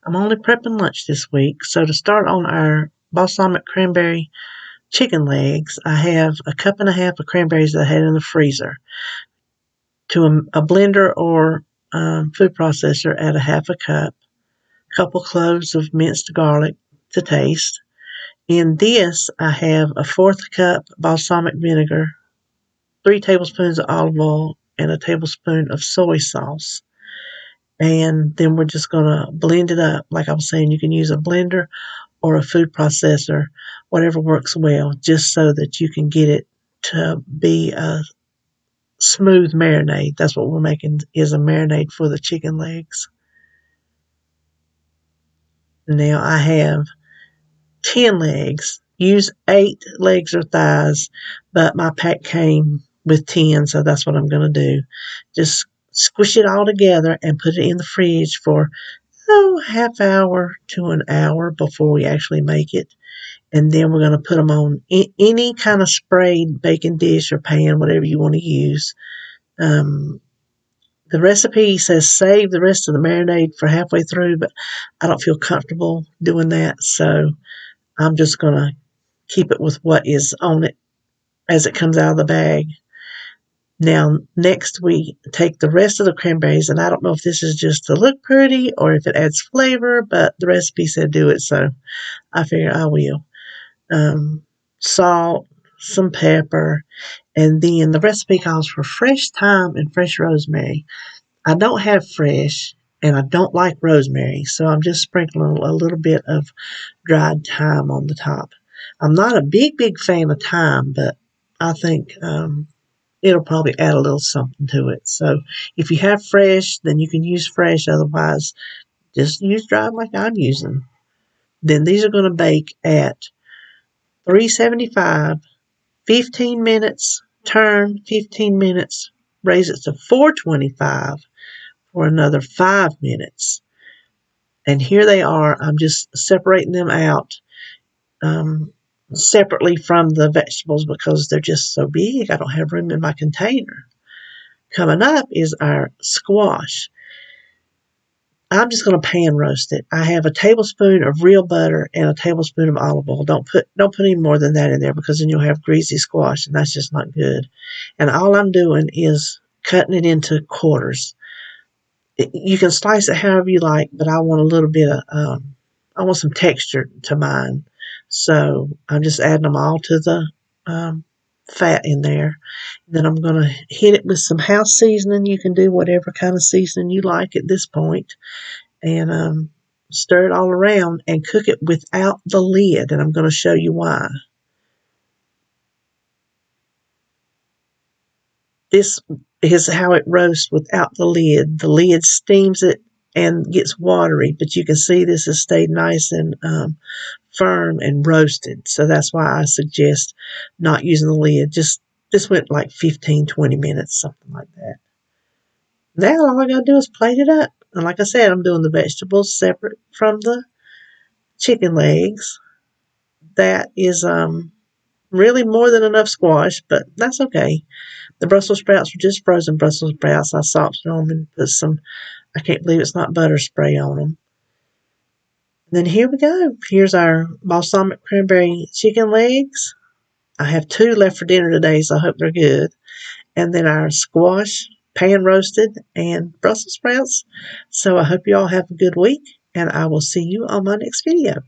I'm only prepping lunch this week. So to start on our balsamic cranberry chicken legs, I have a cup and a half of cranberries that I had in the freezer. To a blender or food processor, add a half a cup, couple cloves of minced garlic to taste. In this, I have a fourth cup balsamic vinegar, 3 tablespoons of olive oil, and a tablespoon of soy sauce. And then we're just going to blend it up. Like I was saying, you can use a blender or a food processor, whatever works well, just so that you can get it to be a smooth marinade. That's what we're making, is a marinade for the chicken legs. Now I have 10 legs. Use 8 legs or thighs, but my pack came with 10, so that's what I'm going to do. Just squish it all together and put it in the fridge for half hour to an hour before we actually make it. And then we're going to put them on any kind of sprayed baking dish or pan, whatever you want to use. The recipe says save the rest of the marinade for halfway through, but I don't feel comfortable doing that, so I'm just going to keep it with what is on it as it comes out of the bag. Now, next we take the rest of the cranberries, and I don't know if this is just to look pretty or if it adds flavor, but the recipe said do it, so I figure I will. Salt, some pepper, and then the recipe calls for fresh thyme and fresh rosemary. I don't have fresh, and I don't like rosemary, so I'm just sprinkling a little bit of dried thyme on the top. I'm not a big fan of thyme, but I think it'll probably add a little something to it. So if you have fresh, then you can use fresh. Otherwise, just use dried like I'm using. Then these are going to bake at 375, 15 minutes, turn, 15 minutes, raise it to 425 for another 5 minutes. And here they are. I'm just separating them out separately from the vegetables because they're just so big. I don't have room in my container. Coming up is our squash. I'm just going to pan roast it. I have a tablespoon of real butter and a tablespoon of olive oil. Don't put any more than that in there because then you'll have greasy squash, and that's just not good. And all I'm doing is cutting it into quarters. You can slice it however you like, but I want a little bit of, I want some texture to mine. So I'm just adding them all to the fat in there. Then I'm going to hit it with some house seasoning. You can do whatever kind of seasoning you like at this point. And stir it all around and cook it without the lid. And I'm going to show you why. This is how it roasts without the lid. The lid steams it and gets watery, but you can see this has stayed nice and firm and roasted. So that's why I suggest not using the lid. This went like 15, 20 minutes, something like that. Now all I got to do is plate it up. And like I said, I'm doing the vegetables separate from the chicken legs. That is really more than enough squash, but that's okay. The Brussels sprouts were just frozen Brussels sprouts. I softened them and put some, I can't believe it's not butter spray on them. And then here we go. Here's our balsamic cranberry chicken legs. I have 2 left for dinner today, so I hope they're good. And then our squash, pan roasted, and Brussels sprouts. So I hope you all have a good week, and I will see you on my next video.